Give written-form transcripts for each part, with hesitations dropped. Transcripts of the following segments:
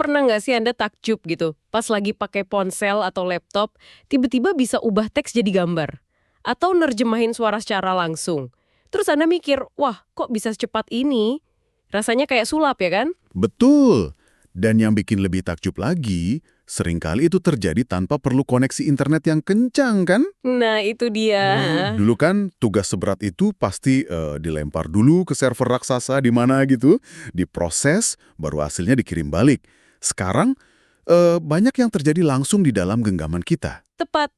pernah nggak sih Anda takjub gitu, pas lagi pakai ponsel atau laptop, tiba-tiba bisa ubah teks jadi gambar? Atau nerjemahin suara secara langsung? Terus Anda mikir, wah kok bisa secepat ini? Rasanya kayak sulap ya kan? Betul. Dan yang bikin lebih takjub lagi, seringkali itu terjadi tanpa perlu koneksi internet yang kencang kan? Nah itu dia. Dulu kan tugas seberat itu pasti dilempar dulu ke server raksasa di mana gitu, diproses, baru hasilnya dikirim balik. Sekarang banyak yang terjadi langsung di dalam genggaman kita. Tepat.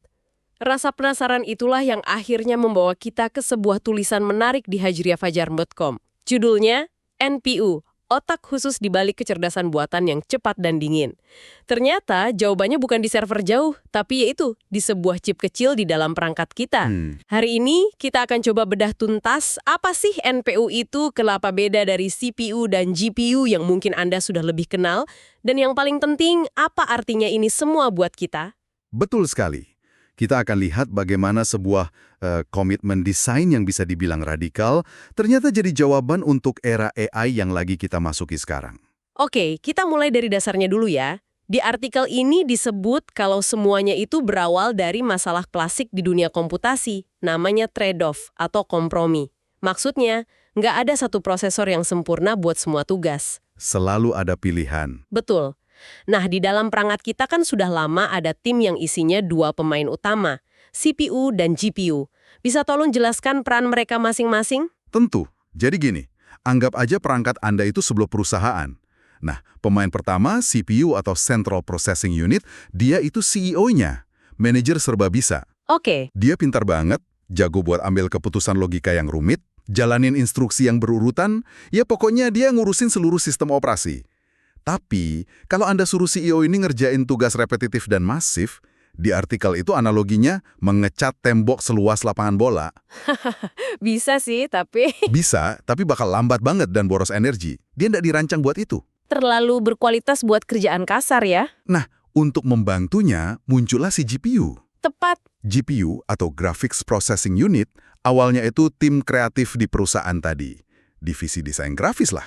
Rasa penasaran itulah yang akhirnya membawa kita ke sebuah tulisan menarik di hajriafajar.com. Judulnya NPU, otak khusus di balik kecerdasan buatan yang cepat dan dingin. Ternyata jawabannya bukan di server jauh, tapi yaitu di sebuah chip kecil di dalam perangkat kita. Hari ini kita akan coba bedah tuntas apa sih NPU itu, kenapa beda dari CPU dan GPU yang mungkin Anda sudah lebih kenal, dan yang paling penting, apa artinya ini semua buat kita? Betul sekali. Kita akan lihat bagaimana sebuah komitmen desain yang bisa dibilang radikal ternyata jadi jawaban untuk era AI yang lagi kita masuki sekarang. Oke, kita mulai dari dasarnya dulu ya. Di artikel ini disebut kalau semuanya itu berawal dari masalah klasik di dunia komputasi, namanya trade-off atau kompromi. Maksudnya, nggak ada satu prosesor yang sempurna buat semua tugas. Selalu ada pilihan. Betul. Nah, di dalam perangkat kita kan sudah lama ada tim yang isinya dua pemain utama, CPU dan GPU. Bisa tolong jelaskan peran mereka masing-masing? Tentu. Jadi gini, anggap aja perangkat Anda itu sebuah perusahaan. Nah, pemain pertama, CPU atau Central Processing Unit, dia itu CEO-nya, manajer serba bisa. Oke. Dia pintar banget, jago buat ambil keputusan logika yang rumit, jalanin instruksi yang berurutan, ya pokoknya dia ngurusin seluruh sistem operasi. Tapi, kalau Anda suruh CEO ini ngerjain tugas repetitif dan masif, di artikel itu analoginya mengecat tembok seluas lapangan bola. Bisa sih, tapi Bisa, tapi bakal lambat banget dan boros energi. Dia nggak dirancang buat itu. terlalu berkualitas buat kerjaan kasar ya. Nah, untuk membantunya, muncullah si GPU. Tepat. GPU atau Graphics Processing Unit, awalnya itu tim kreatif di perusahaan tadi. Divisi desain grafis lah.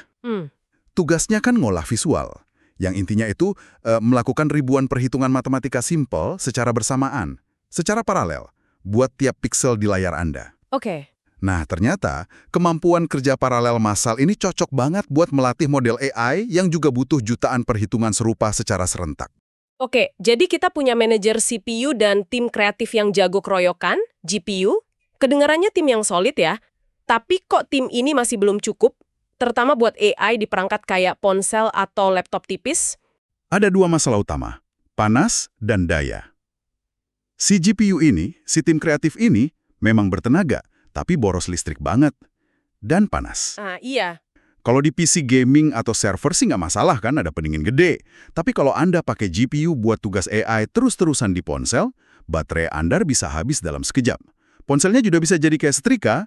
Tugasnya kan ngolah visual, yang intinya itu melakukan ribuan perhitungan matematika simpel secara bersamaan, secara paralel, buat tiap pixel di layar Anda. Oke. Nah, ternyata kemampuan kerja paralel massal ini cocok banget buat melatih model AI yang juga butuh jutaan perhitungan serupa secara serentak. Oke, jadi kita punya manajer CPU dan tim kreatif yang jago keroyokan, GPU. Kedengarannya tim yang solid ya. Tapi kok tim ini masih belum cukup? Terutama buat AI di perangkat kayak ponsel atau laptop tipis? Ada dua masalah utama, panas dan daya. Si GPU ini, si tim kreatif ini, memang bertenaga, tapi boros listrik banget. Dan panas. Ah, iya. Kalau di PC gaming atau server sih nggak masalah kan, ada pendingin gede. Tapi kalau Anda pakai GPU buat tugas AI terus-terusan di ponsel, baterai Anda bisa habis dalam sekejap. Ponselnya juga bisa jadi kayak setrika.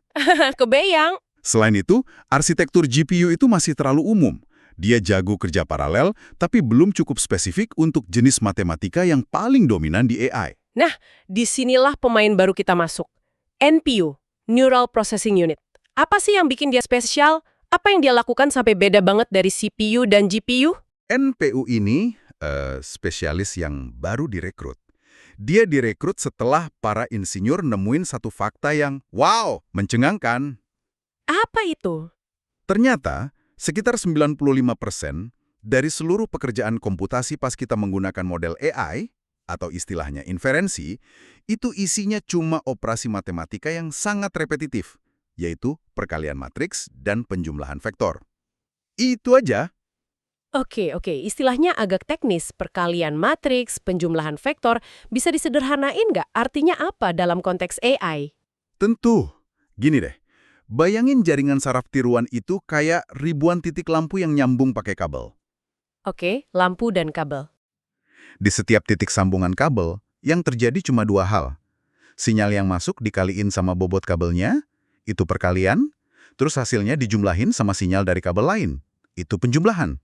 Kebayang. Selain itu, arsitektur GPU itu masih terlalu umum. Dia jago kerja paralel, tapi belum cukup spesifik untuk jenis matematika yang paling dominan di AI. Nah, disinilah pemain baru kita masuk. NPU, Neural Processing Unit. Apa sih yang bikin dia spesial? Apa yang dia lakukan sampai beda banget dari CPU dan GPU? NPU ini spesialis yang baru direkrut. Dia direkrut setelah para insinyur nemuin satu fakta yang, wow, mencengangkan. Apa itu? Ternyata, sekitar 95% dari seluruh pekerjaan komputasi pas kita menggunakan model AI, atau istilahnya inferensi, itu isinya cuma operasi matematika yang sangat repetitif, yaitu perkalian matriks dan penjumlahan vektor. Itu aja. Oke. Istilahnya agak teknis. Perkalian matriks, penjumlahan vektor, bisa disederhanain nggak? Artinya apa dalam konteks AI? Tentu. Gini deh, bayangin jaringan saraf tiruan itu kayak ribuan titik lampu yang nyambung pakai kabel. Oke, lampu dan kabel. Di setiap titik sambungan kabel, yang terjadi cuma dua hal. Sinyal yang masuk dikaliin sama bobot kabelnya, itu perkalian, terus hasilnya dijumlahin sama sinyal dari kabel lain. Itu penjumlahan.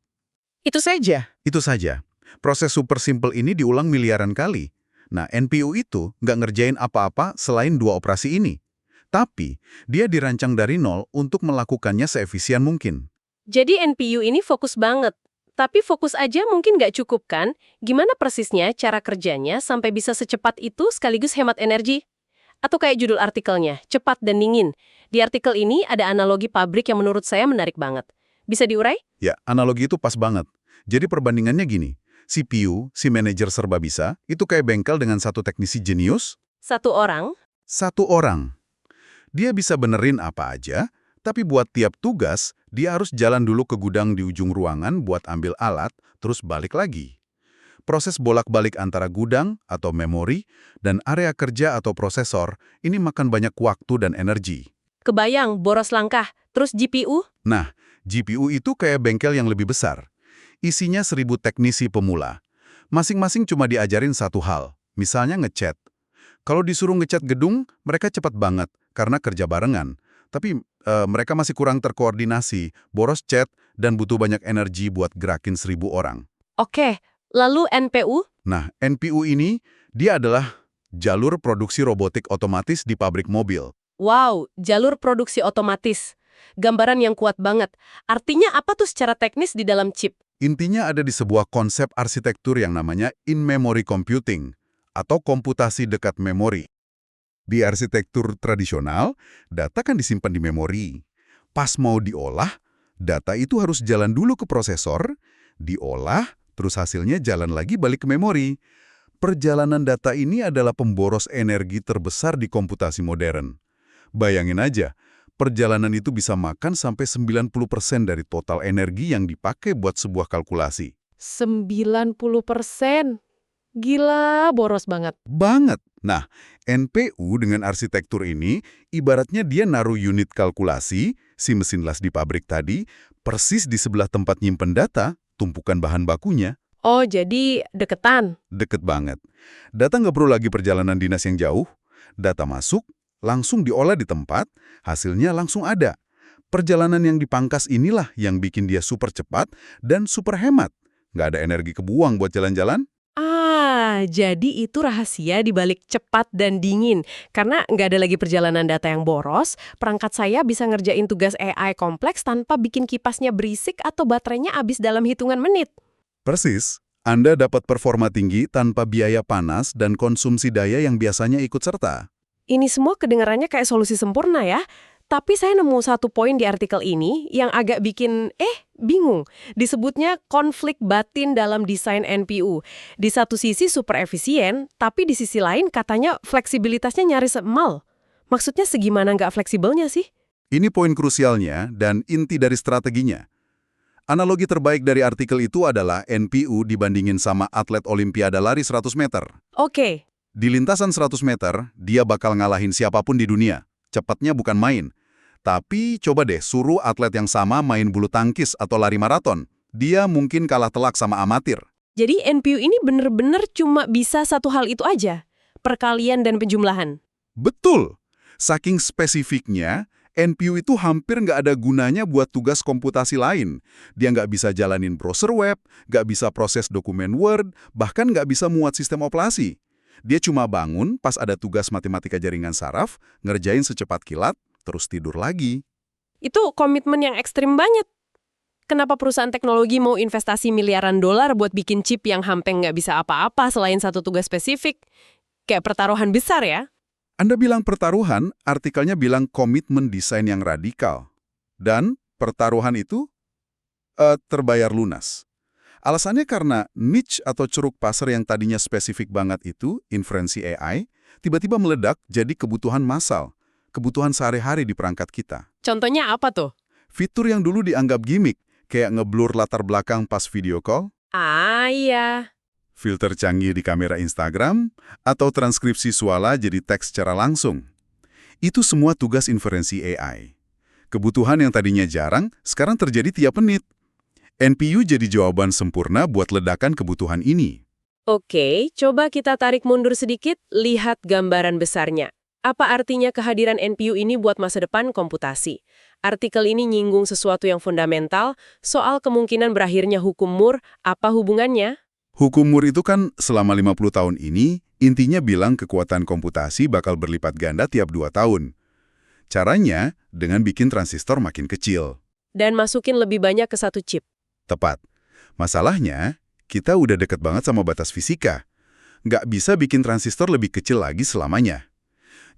Itu saja. Itu saja. Proses super simple ini diulang miliaran kali. Nah, NPU itu nggak ngerjain apa-apa selain dua operasi ini. Tapi, dia dirancang dari nol untuk melakukannya seefisien mungkin. Jadi NPU ini fokus banget. Tapi fokus aja mungkin nggak cukup kan? Gimana persisnya cara kerjanya sampai bisa secepat itu sekaligus hemat energi? Atau kayak judul artikelnya, cepat dan dingin. Di artikel ini ada analogi pabrik yang menurut saya menarik banget. Bisa diurai? Ya, analogi itu pas banget. Jadi perbandingannya gini, CPU, si manajer serba bisa, itu kayak bengkel dengan satu teknisi jenius, Satu orang. satu orang. Dia bisa benerin apa aja, tapi buat tiap tugas, dia harus jalan dulu ke gudang di ujung ruangan buat ambil alat, terus balik lagi. Proses bolak-balik antara gudang atau memori dan area kerja atau prosesor ini makan banyak waktu dan energi. Kebayang, boros langkah. Terus GPU? Nah, GPU itu kayak bengkel yang lebih besar. Isinya 1000 teknisi pemula. Masing-masing cuma diajarin satu hal, misalnya ngecat. Kalau disuruh ngecat gedung, mereka cepat banget karena kerja barengan. Tapi mereka masih kurang terkoordinasi, boros cat, dan butuh banyak energi buat gerakin 1000 orang. Oke, lalu NPU? Nah, NPU ini, dia adalah jalur produksi robotik otomatis di pabrik mobil. Wow, jalur produksi otomatis. Gambaran yang kuat banget. Artinya apa tuh secara teknis di dalam chip? Intinya ada di sebuah konsep arsitektur yang namanya in-memory computing, atau komputasi dekat memori. Di arsitektur tradisional, data kan disimpan di memori. Pas mau diolah, data itu harus jalan dulu ke prosesor, diolah, terus hasilnya jalan lagi balik ke memori. Perjalanan data ini adalah pemboros energi terbesar di komputasi modern. Bayangin aja, perjalanan itu bisa makan sampai 90% dari total energi yang dipakai buat sebuah kalkulasi. 90%. Gila, boros banget. Banget. Nah, NPU dengan arsitektur ini, ibaratnya dia naruh unit kalkulasi, si mesin las di pabrik tadi, persis di sebelah tempat nyimpen data, tumpukan bahan bakunya. Oh, jadi deketan. Deket banget. Data nggak perlu lagi perjalanan dinas yang jauh. Data masuk, langsung diolah di tempat, hasilnya langsung ada. Perjalanan yang dipangkas inilah yang bikin dia super cepat dan super hemat. Nggak ada energi kebuang buat jalan-jalan. Jadi itu rahasia di balik cepat dan dingin. Karena nggak ada lagi perjalanan data yang boros, perangkat saya bisa ngerjain tugas AI kompleks tanpa bikin kipasnya berisik atau baterainya habis dalam hitungan menit. Persis, Anda dapat performa tinggi tanpa biaya panas dan konsumsi daya yang biasanya ikut serta. Ini semua kedengarannya kayak solusi sempurna ya. Tapi saya nemu satu poin di artikel ini yang agak bikin, bingung. Disebutnya konflik batin dalam desain NPU. Di satu sisi super efisien, tapi di sisi lain katanya fleksibilitasnya nyaris emal. Maksudnya segimana nggak fleksibelnya sih? Ini poin krusialnya dan inti dari strateginya. Analogi terbaik dari artikel itu adalah NPU dibandingin sama atlet olimpiade lari 100 meter. Oke. Di lintasan 100 meter, dia bakal ngalahin siapapun di dunia. Cepatnya bukan main. Tapi coba deh suruh atlet yang sama main bulu tangkis atau lari maraton. Dia mungkin kalah telak sama amatir. Jadi NPU ini bener-bener cuma bisa satu hal itu aja? Perkalian dan penjumlahan? Betul. Saking spesifiknya, NPU itu hampir nggak ada gunanya buat tugas komputasi lain. Dia nggak bisa jalanin browser web, nggak bisa proses dokumen Word, bahkan nggak bisa muat sistem operasi. Dia cuma bangun pas ada tugas matematika jaringan saraf, ngerjain secepat kilat, terus tidur lagi. Itu komitmen yang ekstrim banget. Kenapa perusahaan teknologi mau investasi miliaran dolar buat bikin chip yang hampir nggak bisa apa-apa selain satu tugas spesifik? Kayak pertaruhan besar ya? Anda bilang pertaruhan, artikelnya bilang komitmen desain yang radikal. Dan pertaruhan itu terbayar lunas. Alasannya karena niche atau ceruk pasar yang tadinya spesifik banget itu, inferensi AI, tiba-tiba meledak jadi kebutuhan massal. Kebutuhan sehari-hari di perangkat kita. Contohnya apa tuh? Fitur yang dulu dianggap gimmick, kayak ngeblur latar belakang pas video call, Iya. filter canggih di kamera Instagram, atau transkripsi suara jadi teks secara langsung. Itu semua tugas inferensi AI. Kebutuhan yang tadinya jarang, sekarang terjadi tiap menit. NPU jadi jawaban sempurna buat ledakan kebutuhan ini. Oke, coba kita tarik mundur sedikit, lihat gambaran besarnya. Apa artinya kehadiran NPU ini buat masa depan komputasi? Artikel ini nyinggung sesuatu yang fundamental, soal kemungkinan berakhirnya hukum Moore, apa hubungannya? Hukum Moore itu kan selama 50 tahun ini, intinya bilang kekuatan komputasi bakal berlipat ganda tiap 2 tahun. Caranya dengan bikin transistor makin kecil. Dan masukin lebih banyak ke satu chip. Tepat. Masalahnya, kita udah deket banget sama batas fisika. Nggak bisa bikin transistor lebih kecil lagi selamanya.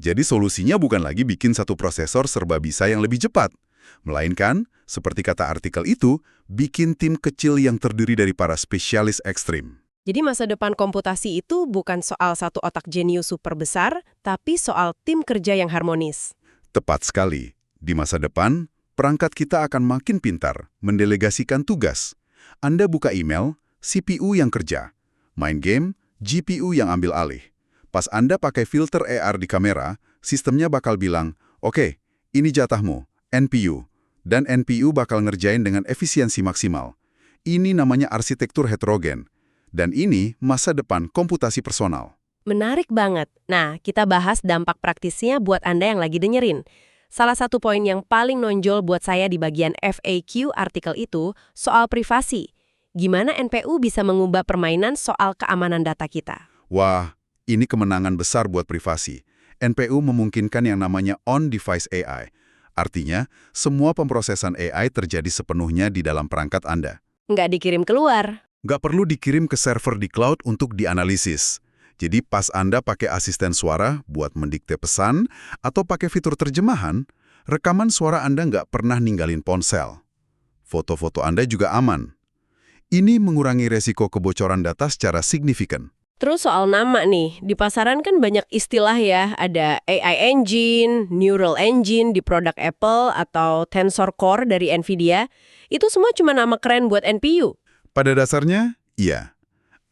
Jadi solusinya bukan lagi bikin satu prosesor serba bisa yang lebih cepat. Melainkan, seperti kata artikel itu, bikin tim kecil yang terdiri dari para spesialis ekstrim. Jadi masa depan komputasi itu bukan soal satu otak jenius super besar, tapi soal tim kerja yang harmonis. Tepat sekali. Di masa depan, perangkat kita akan makin pintar, mendelegasikan tugas. Anda buka email, CPU yang kerja. Main game, GPU yang ambil alih. Pas Anda pakai filter AR di kamera, sistemnya bakal bilang, "Oke, ini jatahmu, NPU." Dan NPU bakal ngerjain dengan efisiensi maksimal. Ini namanya arsitektur heterogen. Dan ini masa depan komputasi personal. Menarik banget. Nah, kita bahas dampak praktisnya buat Anda yang lagi dengerin. Salah satu poin yang paling nonjol buat saya di bagian FAQ artikel itu soal privasi. Gimana NPU bisa mengubah permainan soal keamanan data kita? Wah, ini kemenangan besar buat privasi. NPU memungkinkan yang namanya on-device AI. Artinya, semua pemrosesan AI terjadi sepenuhnya di dalam perangkat Anda. Nggak dikirim keluar. Nggak perlu dikirim ke server di cloud untuk dianalisis. Jadi pas Anda pakai asisten suara buat mendikte pesan atau pakai fitur terjemahan, rekaman suara Anda nggak pernah ninggalin ponsel. Foto-foto Anda juga aman. Ini mengurangi resiko kebocoran data secara signifikan. Terus soal nama nih, di pasaran kan banyak istilah ya, ada AI Engine, Neural Engine di produk Apple, atau Tensor Core dari NVIDIA. Itu semua cuma nama keren buat NPU. Pada dasarnya, iya.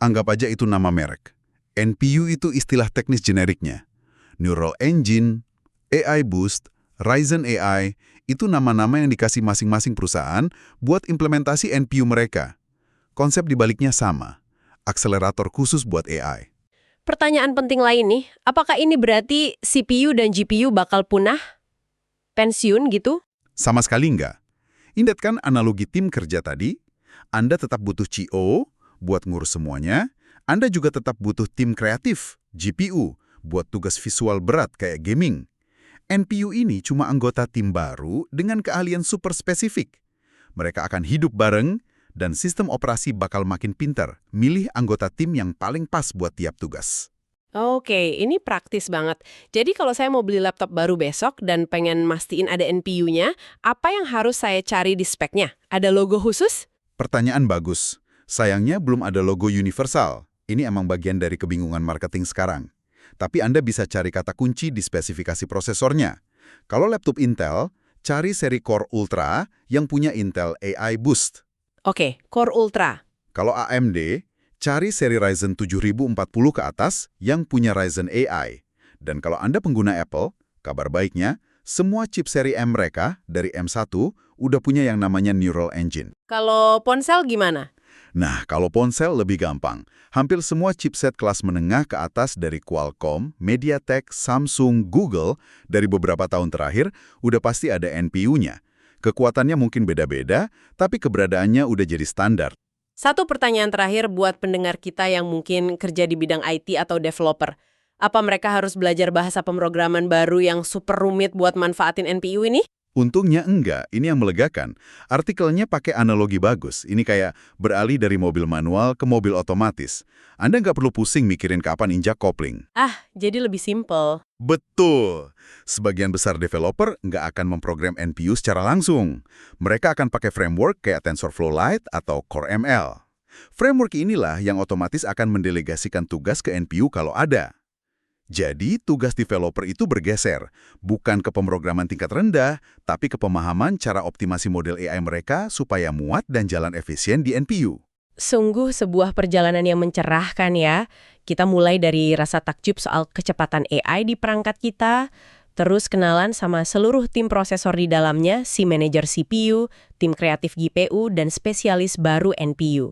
Anggap aja itu nama merek. NPU itu istilah teknis generiknya. Neural Engine, AI Boost, Ryzen AI, itu nama-nama yang dikasih masing-masing perusahaan buat implementasi NPU mereka. Konsep dibaliknya sama. Akselerator khusus buat AI. Pertanyaan penting lain nih, apakah ini berarti CPU dan GPU bakal punah? Pensiun gitu? Sama sekali enggak. Ingatkan analogi tim kerja tadi, Anda tetap butuh CO buat ngurus semuanya, Anda juga tetap butuh tim kreatif, GPU, buat tugas visual berat kayak gaming. NPU ini cuma anggota tim baru dengan keahlian super spesifik. Mereka akan hidup bareng, dan sistem operasi bakal makin pintar, milih anggota tim yang paling pas buat tiap tugas. Oke, ini praktis banget. Jadi kalau saya mau beli laptop baru besok dan pengen mastiin ada NPU-nya, apa yang harus saya cari di speknya? Ada logo khusus? Pertanyaan bagus. Sayangnya belum ada logo universal. Ini emang bagian dari kebingungan marketing sekarang. Tapi Anda bisa cari kata kunci di spesifikasi prosesornya. Kalau laptop Intel, cari seri Core Ultra yang punya Intel AI Boost. Oke, Core Ultra. Kalau AMD, cari seri Ryzen 7040 ke atas yang punya Ryzen AI. Dan kalau Anda pengguna Apple, kabar baiknya, semua chip seri M mereka dari M1 udah punya yang namanya Neural Engine. Kalau ponsel gimana? Nah, kalau ponsel lebih gampang. Hampir semua chipset kelas menengah ke atas dari Qualcomm, MediaTek, Samsung, Google dari beberapa tahun terakhir udah pasti ada NPU-nya. Kekuatannya mungkin beda-beda, tapi keberadaannya udah jadi standar. Satu pertanyaan terakhir buat pendengar kita yang mungkin kerja di bidang IT atau developer. Apa mereka harus belajar bahasa pemrograman baru yang super rumit buat manfaatin NPU ini? Untungnya enggak, ini yang melegakan. Artikelnya pakai analogi bagus. Ini kayak beralih dari mobil manual ke mobil otomatis. Anda nggak perlu pusing mikirin kapan injak kopling. Jadi lebih simpel. Betul. Sebagian besar developer nggak akan memprogram NPU secara langsung. Mereka akan pakai framework kayak TensorFlow Lite atau Core ML. Framework inilah yang otomatis akan mendelegasikan tugas ke NPU kalau ada. Jadi, tugas developer itu bergeser, bukan ke pemrograman tingkat rendah, tapi ke pemahaman cara optimasi model AI mereka supaya muat dan jalan efisien di NPU. Sungguh sebuah perjalanan yang mencerahkan ya. Kita mulai dari rasa takjub soal kecepatan AI di perangkat kita, terus kenalan sama seluruh tim prosesor di dalamnya, si manajer CPU, tim kreatif GPU, dan spesialis baru NPU.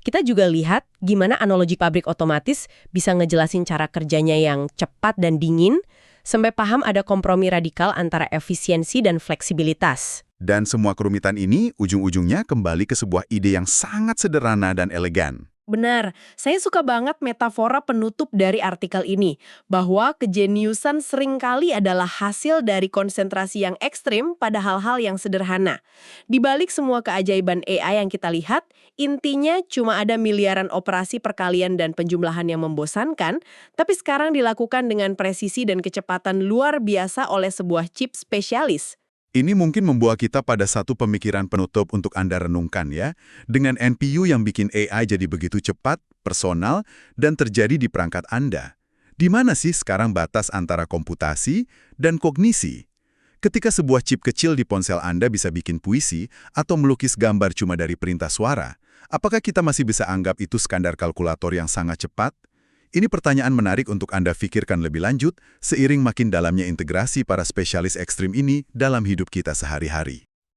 Kita juga lihat gimana analogi pabrik otomatis bisa ngejelasin cara kerjanya yang cepat dan dingin, sampai paham ada kompromi radikal antara efisiensi dan fleksibilitas. Dan semua kerumitan ini ujung-ujungnya kembali ke sebuah ide yang sangat sederhana dan elegan. Benar, saya suka banget metafora penutup dari artikel ini, bahwa kejeniusan seringkali adalah hasil dari konsentrasi yang ekstrim pada hal-hal yang sederhana. Di balik semua keajaiban AI yang kita lihat, intinya cuma ada miliaran operasi perkalian dan penjumlahan yang membosankan, tapi sekarang dilakukan dengan presisi dan kecepatan luar biasa oleh sebuah chip spesialis. Ini mungkin membawa kita pada satu pemikiran penutup untuk Anda renungkan ya. Dengan NPU yang bikin AI jadi begitu cepat, personal, dan terjadi di perangkat Anda. Di mana sih sekarang batas antara komputasi dan kognisi? Ketika sebuah chip kecil di ponsel Anda bisa bikin puisi atau melukis gambar cuma dari perintah suara, apakah kita masih bisa anggap itu standar kalkulator yang sangat cepat? Ini pertanyaan menarik untuk Anda pikirkan lebih lanjut seiring makin dalamnya integrasi para spesialis ekstrim ini dalam hidup kita sehari-hari.